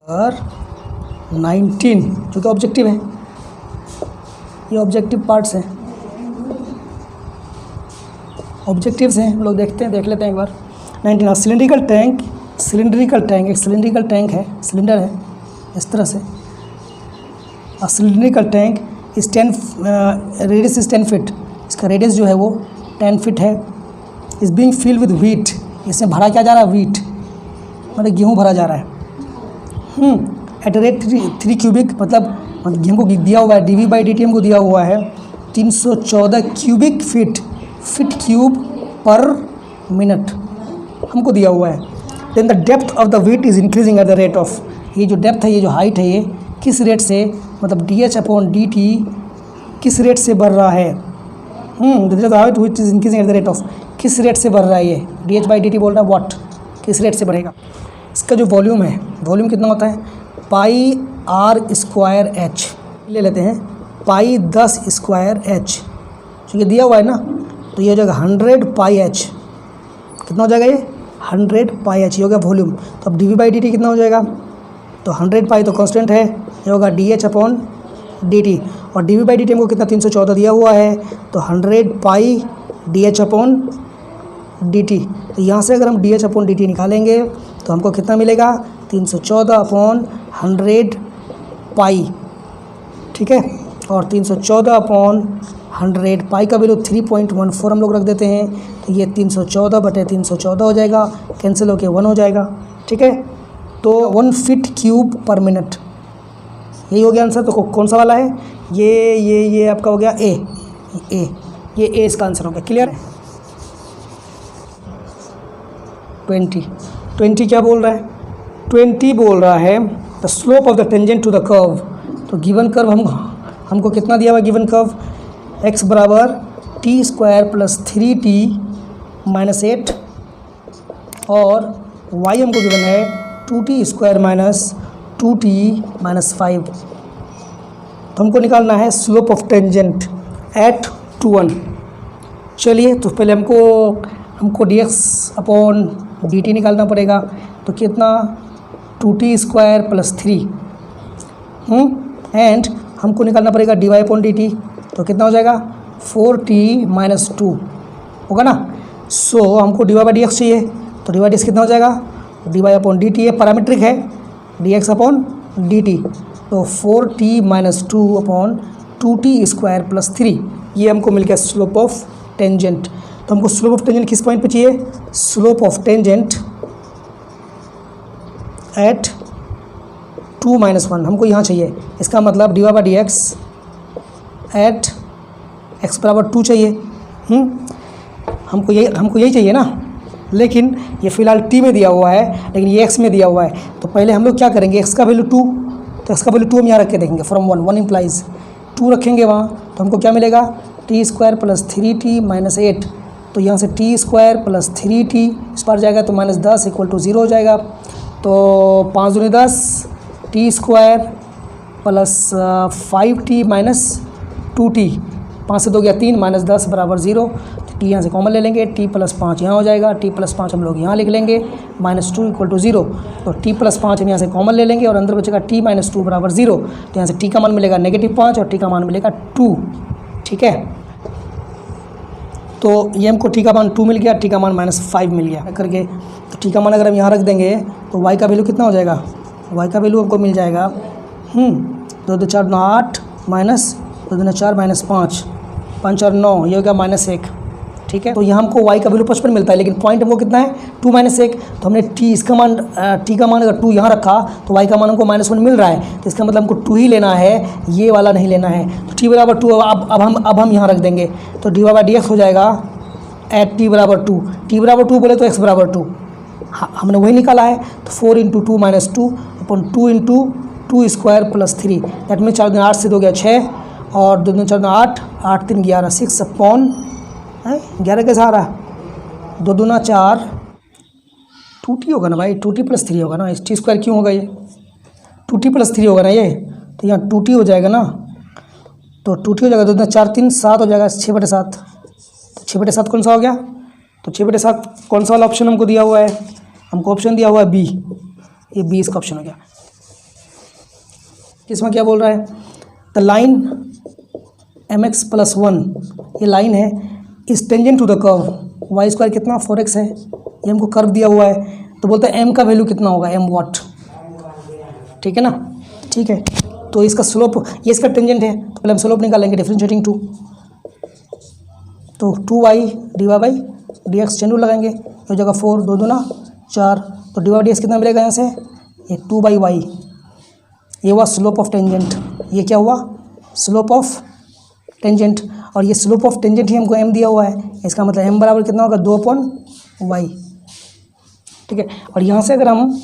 और 19 जो कि ऑब्जेक्टिव है, ये ऑब्जेक्टिव पार्ट्स हैं, ऑब्जेक्टिव्स हैं, हम लोग देखते हैं, देख लेते हैं एक बार। 19 सिलेंड्रिकल टैंक, एक सिलेंड्रिकल टैंक है, सिलेंडर है इस तरह से। सिलेंड्रिकल टैंक इस 10 रेडियस इज 10 फीट, इसका रेडियस जो है वो 10 फीट है। Is being filled with wheat, इसमें भरा क्या जा रहा है, व्हीट मतलब गेहूँ भरा जा रहा है। एट रेट 3 क्यूबिक, मतलब गेहूँ को दिया हुआ है, dV/dt हमको दिया हुआ है 314 cubic feet cube per minute हमको दिया हुआ है। Then the depth of the wheat is increasing at the rate of, ये जो डेप्थ है, ये जो हाइट है, ये किस रेट से, मतलब dH/dt किस रेट से बढ़ रहा है। The height which is increasing at the rate of, किस रेट से बढ़ रहा है ये, dH/dt बोल रहा है वॉट, किस रेट से बढ़ेगा। इसका जो वॉल्यूम है, वॉल्यूम कितना होता है, πr²h ले लेते हैं, π10² h, क्योंकि दिया हुआ है ना, तो ये हो जाएगा 100πh, कितना हो जाएगा ये 100πh, ये हो गया वॉल्यूम। तो अब dV/dt कितना हो जाएगा, तो 100π तो कांस्टेंट है, ये होगा dH/dt, और dV/dt हमको कितना 314 दिया हुआ है, तो 100π dH/dt। तो यहाँ से अगर हम dH/dt निकालेंगे तो हमको कितना मिलेगा, 314/100π, ठीक है। और 314/100 पाई का वैल्यू 3.14 हम लोग रख देते हैं, तो ये 314/314 हो जाएगा, कैंसिल होके 1 हो जाएगा, ठीक है। तो 1 फीट क्यूब पर मिनट, यही हो गया आंसर। तो कौन सा वाला है, ये आपका हो गया ए, ये ए इसका आंसर हो गया। क्लियर है। 20 क्या बोल रहा है, 20 बोल रहा है the slope of the tangent to the curve. तो गिवन कर्व हमको कितना दिया हुआ, गिवन कर्व x बराबर t² + 3t - 8 और y हमको गिवन है 2t² - 2t - 5। तो हमको निकालना है स्लोप ऑफ टेंजेंट एट 2 1। चलिए, तो पहले हमको dx/dt निकालना पड़ेगा। तो कितना, 2t² + 3 एंड हमको निकालना पड़ेगा dy/dt, तो कितना हो जाएगा 4t - 2 होगा ना। सो हमको dy/dx चाहिए, तो dy/dx कितना हो जाएगा, dy/dt ये पैरामीट्रिक है, dx/dt, तो 4t - 2/2t² + 3, ये हमको मिल गया स्लोप ऑफ टेंजेंट। तो हमको स्लोप ऑफ टेंजेंट किस पॉइंट पे चाहिए, स्लोप ऑफ टेंजेंट एट 2 - 1 हमको यहाँ चाहिए। इसका मतलब dy/dx एट x = 2 चाहिए। हमको यही चाहिए ना, लेकिन ये फ़िलहाल t में दिया हुआ है, लेकिन ये x में दिया हुआ है। तो पहले हम लोग क्या करेंगे, x का वैल्यू 2, तो x का वैल्यू 2 हम यहाँ रख के देखेंगे, फ्रॉम 1 इम्प्लाइज 2 रखेंगे वहाँ, तो हमको क्या मिलेगा, t² + 3t - 8। तो यहाँ से t² + 3t इस पर जाएगा, तो -10 = 0 हो जाएगा। तो 5 दूनी 10, t² + 5t - 2t, 5 से 2 गया 3, -10 = 0। तो t यहाँ से कॉमन ले लेंगे, t + 5 यहाँ हो जाएगा, t + 5 हम लोग यहाँ लिख लेंगे, -2 = 0। तो t + 5 हम यहाँ से कॉमन ले लेंगे और अंदर बचेगा t - 2 = 0। तो यहाँ से t का मान मिलेगा -5 और t का मान मिलेगा 2, ठीक है। तो ये हमको t का मान 2 मिल गया, t का मान -5 मिल गया करके। तो t का मान अगर हम यहाँ रख देंगे तो y का वैल्यू कितना हो जाएगा, y का वैल्यू हमको मिल जाएगा 2 2 4 9 8 -2 2 4 -5 5 और 9, ये हो गया -1, ठीक है। तो यहाँ हमको y का वैल्यू 55 मिलता है, लेकिन पॉइंट हमको कितना है 2 - 1। तो हमने t का मान अगर 2 यहाँ रखा तो y का मान हमको -1 मिल रहा है, तो इसका मतलब हमको 2 ही लेना है, ये वाला नहीं लेना है। तो t = 2 अब हम यहाँ रख देंगे, तो dy/dx हो जाएगा एट t = 2। t = 2 बोले तो x = 2, हमने वही निकाला है। तो 4 × 2 - 2 / 2 × 2² + 3, दैट मीन 4 दूनी 8 से 2 गया 6 और 2 दूनी 4 दूनी 8, 8 3 11, 6/11 कैसा आ रहा है, 2 दूना 4, 2t होगा ना भाई, 2t + 3 होगा ना, इस t² क्यों होगा, ये 2t + 3 होगा ना ये, तो यहाँ 2t हो जाएगा ना, तो 2t हो जाएगा, 2 दूना 4 3 7 हो जाएगा, 6/7। 6/7 कौन सा हो गया, तो 6/7 कौन सा वाला ऑप्शन हमको दिया हुआ है, हमको ऑप्शन दिया हुआ है बी, ये बी इसका ऑप्शन हो गया। इसमें क्या बोल रहा है, द लाइन mx प्लस 1 ये लाइन है is tangent to the curve y square कितना 4x है, ये हमको कर्व दिया हुआ है, तो बोलते हैं m का वैल्यू कितना होगा, m वॉट, ठीक है ना। ठीक है, तो इसका स्लोप, ये इसका टेंजेंट है, तो पहले हम स्लोप निकालेंगे डिफरेंशिएटिंग 2, तो 2y divide by D x chain rule लगाएंगे, हो जाएगा 4 2 दूना 4, तो डिवाइड डी एक्स कितना मिलेगा यहाँ से, ये 2/y, ये हुआ स्लोप ऑफ टेंजेंट, ये क्या हुआ स्लोप ऑफ टेंजेंट, और ये स्लोप ऑफ टेंजेंट ही हमको m दिया हुआ है, इसका मतलब m बराबर कितना होगा 2/y, ठीक है। और यहाँ से अगर हम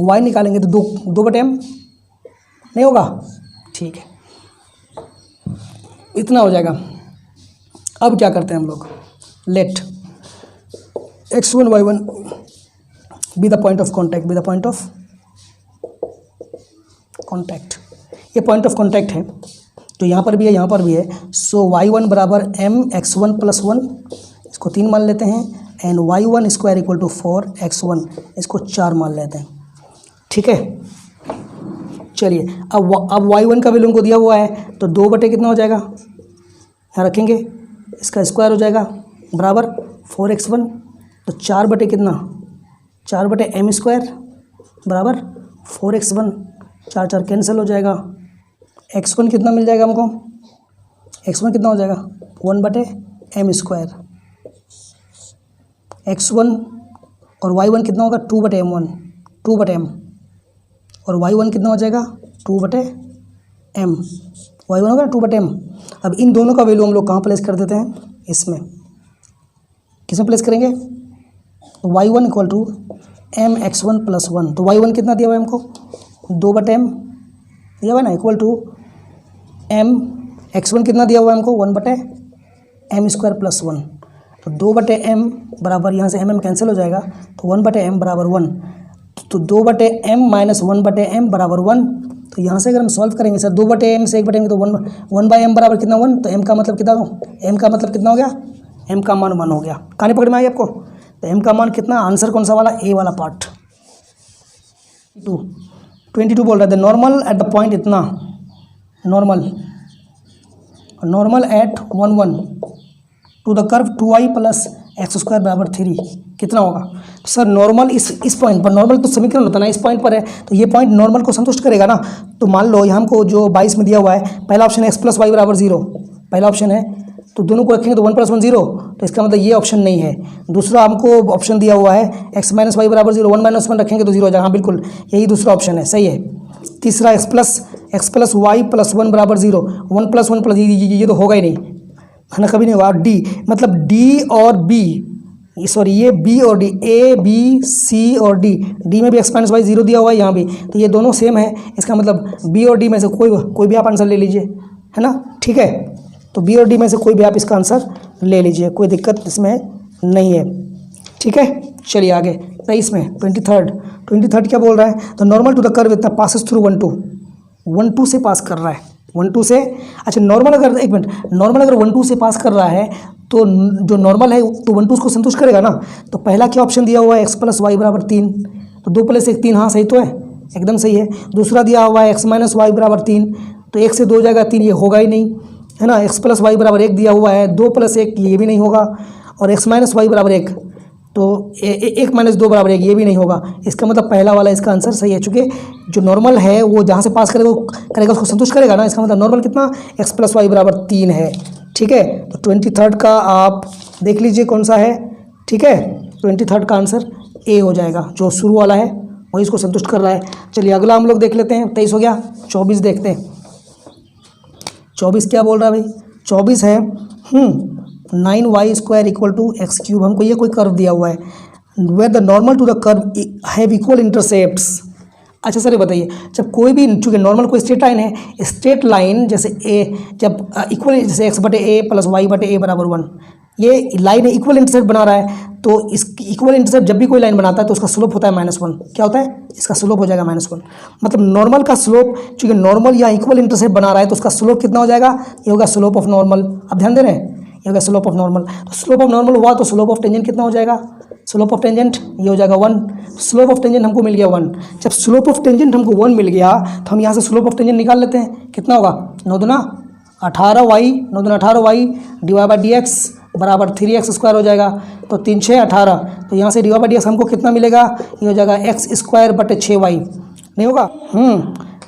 y निकालेंगे तो 2/m नहीं होगा, ठीक है, इतना हो जाएगा। अब क्या करते हैं हम लोग, let x1 y1 be the point of contact, be the point of contact, ये पॉइंट ऑफ कॉन्टैक्ट है, तो यहाँ पर भी है यहाँ पर भी है, सो y1 बराबर m x1 प्लस 1, इसको 3 मान लेते हैं, and y1 square equal to 4x1, इसको 4 मान लेते हैं, ठीक है। चलिए अब y1 का वैल्यू उनको दिया हुआ है, तो 2 बटे कितना हो जाएगा, यहाँ रखेंगे, इसका स्क्वायर हो जाएगा बराबर 4x1, तो 4 बटे कितना, 4 बटे m स्क्वायर बराबर 4x1, 4 4 कैंसिल हो जाएगा, x1 कितना मिल जाएगा हमको, x1 कितना हो जाएगा 1 बटे m स्क्वायर, x1 और y1 कितना होगा 2 बटे m1, 2 बटे m, और y1 कितना हो जाएगा 2 बटे m, y1 होगा 2 बटे m। अब इन दोनों का वैल्यू हम लोग कहाँ प्लेस कर देते हैं, इसमें किसमें प्लेस करेंगे, तो y1 equal to m x1 plus 1, तो y1 कितना दिया हुआ है हमको 2 बटे m दिया हुआ है ना, इक्वल टू m x1 कितना दिया हुआ है हमको 1 बटे m स्क्वायर प्लस 1, तो 2 बटे m बराबर, यहाँ से m कैंसिल हो जाएगा, तो 1 बटे m बराबर 1, तो 2 बटे m माइनस 1 बटे m बराबर 1, तो यहाँ से अगर हम सॉल्व करेंगे सर 2 बटे m से 1 बटे m तो 1 बाई m बराबर कितना 1, तो m का मतलब कितना, m का मतलब कितना हो गया, m का मान 1 हो गया, कहानी पकड़ में आई आपको, तो m का मान कितना, आंसर कौन सा वाला, a वाला पार्ट। 22 बोल रहा है, the normal at the point इतना, normal at 1 1 to the curve 2y plus x square बराबर 3 कितना होगा, तो सर नॉर्मल इस पॉइंट पर, नॉर्मल तो समीकरण होता है ना, इस पॉइंट पर है, तो ये पॉइंट नॉर्मल को संतुष्ट करेगा ना, तो मान लो यहाँ हमको जो 22 में दिया हुआ है, पहला ऑप्शन है x प्लस वाई बराबर 0, पहला ऑप्शन है, तो दोनों को रखेंगे तो 1 + 1 0, तो इसका मतलब ये ऑप्शन नहीं है। दूसरा हमको ऑप्शन दिया हुआ है x माइनस वाई बराबर 0, 1 - 1 रखेंगे तो 0 हो जाएगा, हाँ बिल्कुल यही दूसरा ऑप्शन है, सही है। तीसरा x प्लस वाई प्लस 1 बराबर 0, 1 + 1 ये तो होगा ही नहीं, है ना, कभी नहीं होगा। डी मतलब डी और बी, सॉरी ये बी और डी, ए बी सी और डी, डी में भी x माइनस वाई 0 दिया हुआ है, यहाँ भी, तो ये दोनों सेम है, इसका मतलब बी और डी में से कोई भी आप आंसर ले लीजिए, है ना, ठीक है। तो बी और डी में से कोई भी आप इसका आंसर ले लीजिए, कोई दिक्कत इसमें नहीं है, ठीक है। चलिए आगे 23 में 23 क्या बोल रहा है, तो नॉर्मल टू द कर्व इतना पासेस थ्रू 1 2 से पास कर रहा है, 1 2 से, अच्छा नॉर्मल अगर, एक मिनट, नॉर्मल अगर 1 2 से पास कर रहा है तो जो नॉर्मल है तो 1 2 उसको संतुष्ट करेगा ना, तो पहला क्या ऑप्शन दिया हुआ है x प्लस वाई बराबर 3, तो 2 + 1 3, हाँ सही तो है, एकदम सही है। दूसरा दिया हुआ है x माइनस वाई बराबर 3, तो 1 से 2 जाएगा 3, ये होगा ही नहीं, है ना। x प्लस वाई बराबर 1 दिया हुआ है, 2 + 1 ये भी नहीं होगा, और x माइनस वाई बराबर 1, तो 1 - 2 बराबर 1 ये भी नहीं होगा, इसका मतलब पहला वाला इसका आंसर सही है, चूँकि जो नॉर्मल है वो जहाँ से पास करेगा उसको संतुष्ट करेगा ना, इसका मतलब नॉर्मल कितना x प्लस वाई बराबर 3 है, ठीक है। तो 23 का आप देख लीजिए कौन सा है, ठीक है, 23 का आंसर ए हो जाएगा, जो शुरू वाला है वही इसको संतुष्ट कर रहा है। चलिए अगला हम लोग देख लेते हैं, 23 हो गया, 24 देखते हैं। 24 क्या बोल रहा है भाई, 24 है 9y square equal to x3, हमको ये कोई कर्व दिया हुआ है, where the normal to the curve have equal intercepts. अच्छा सर ये बताइए, जब कोई भी, चूँकि नॉर्मल कोई स्ट्रेट लाइन है, स्ट्रेट लाइन जैसे ए, जब इक्वल, जैसे x बटे ए प्लस वाई बटे ए बराबर 1, ये लाइन है इक्वल इंटरसेप्ट बना रहा है, तो इस इक्वल इंटरसेप्ट जब भी कोई लाइन बनाता है तो उसका स्लोप होता है -1, क्या होता है, इसका स्लोप हो जाएगा -1, मतलब नॉर्मल का स्लोप, चूँकि नॉर्मल या इक्वल इंटरसेप्ट बना रहा है तो उसका स्लोप कितना हो जाएगा, ये होगा स्लोप ऑफ नॉर्मल। अब ध्यान दे रहे हैं, ये हो गया स्लोप ऑफ नॉर्मल। तो स्लोप ऑफ नॉर्मल हुआ तो स्लोप ऑफ टेंजेंट कितना हो जाएगा, स्लोप ऑफ टेंजेंट ये हो जाएगा 1। स्लोप ऑफ टेंजेंट हमको मिल गया 1। जब स्लोप ऑफ टेंजेंट हमको 1 मिल गया तो हम यहाँ से स्लोप ऑफ टेंजेंट निकाल लेते हैं। कितना होगा, 9 दूना 18y, 9 दूना 18y divide by D x बराबर 3x² हो जाएगा। तो 3 6 18, तो यहाँ से डिवाइड बाई डी एक्स हमको कितना मिलेगा, ये हो जाएगा x² बटे 6y, नहीं होगा।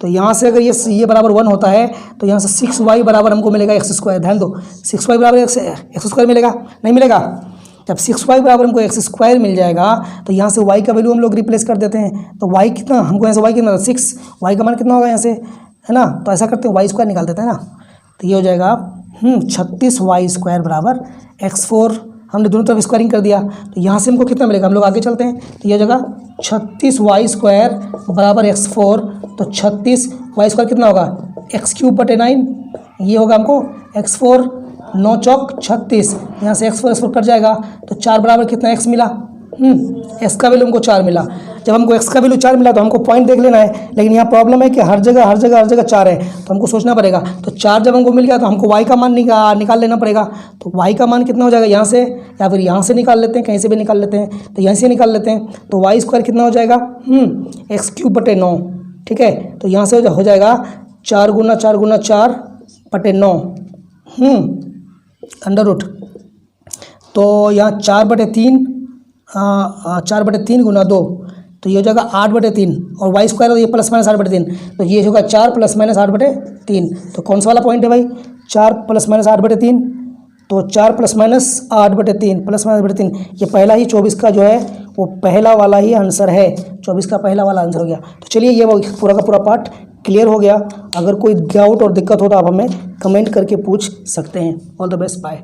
तो यहाँ से अगर ये बराबर 1 होता है तो यहाँ से 6y बराबर हमको मिलेगा x²। ध्यान दो, 6y बराबर x² मिलेगा, नहीं मिलेगा। जब 6y बराबर हमको x² मिल जाएगा तो यहाँ से y का वैल्यू हम लोग रिप्लेस कर देते हैं। तो y कितना, हमको यहाँ से y कितना, 6, y का मान कितना होगा यहाँ से, है ना। तो ऐसा करते हैं y² निकाल देते हैं ना। तो ये हो जाएगा 36y² बराबर x4। हमने दोनों तरफ स्क्वायरिंग कर दिया तो यहाँ से हमको कितना मिलेगा, हम लोग आगे चलते हैं। तो ये हो जाएगा 36y² बराबर x4। तो 36y² कितना होगा, x³ बटे 9, ये होगा हमको x4, 9 चौक 36, यहाँ से x4 कट जाएगा तो 4 बराबर कितना x मिला, x का वैल्यू हमको 4 मिला। जब हमको x का वैल्यू 4 मिला तो हमको पॉइंट देख लेना है, लेकिन यहाँ प्रॉब्लम है कि हर जगह 4 है, तो हमको सोचना पड़ेगा। तो 4 जब हमको मिल गया तो हमको y का मान निकाल लेना पड़ेगा। तो y का मान कितना हो जाएगा, यहाँ से या फिर यहाँ से निकाल लेते हैं, कहीं से भी निकाल लेते हैं। तो यहाँ से निकाल लेते हैं तो y² कितना हो जाएगा, x³ बटे 9, ठीक है। तो यहाँ से हो जाएगा 4 गुना 4 बटे 9 अंडर रूट। तो यहाँ 4 बटे 3 गुना 2, तो ये हो जाएगा 8 बटे 3, और y² तो ये प्लस माइनस 8 बटे 3, तो ये होगा 4 प्लस माइनस 8 बटे 3। तो कौन सा वाला पॉइंट है भाई, 4 प्लस माइनस 8 बटे 3। तो 4 प्लस माइनस 8 बटे 3 प्लस माइनस बटे 3, ये पहला ही 24 का जो है वो पहला वाला ही आंसर है, 24 का पहला वाला आंसर हो गया। तो चलिए ये वो पूरा का पूरा पार्ट क्लियर हो गया। अगर कोई डाउट और दिक्कत हो तो आप हमें कमेंट करके पूछ सकते हैं। All the best, bye.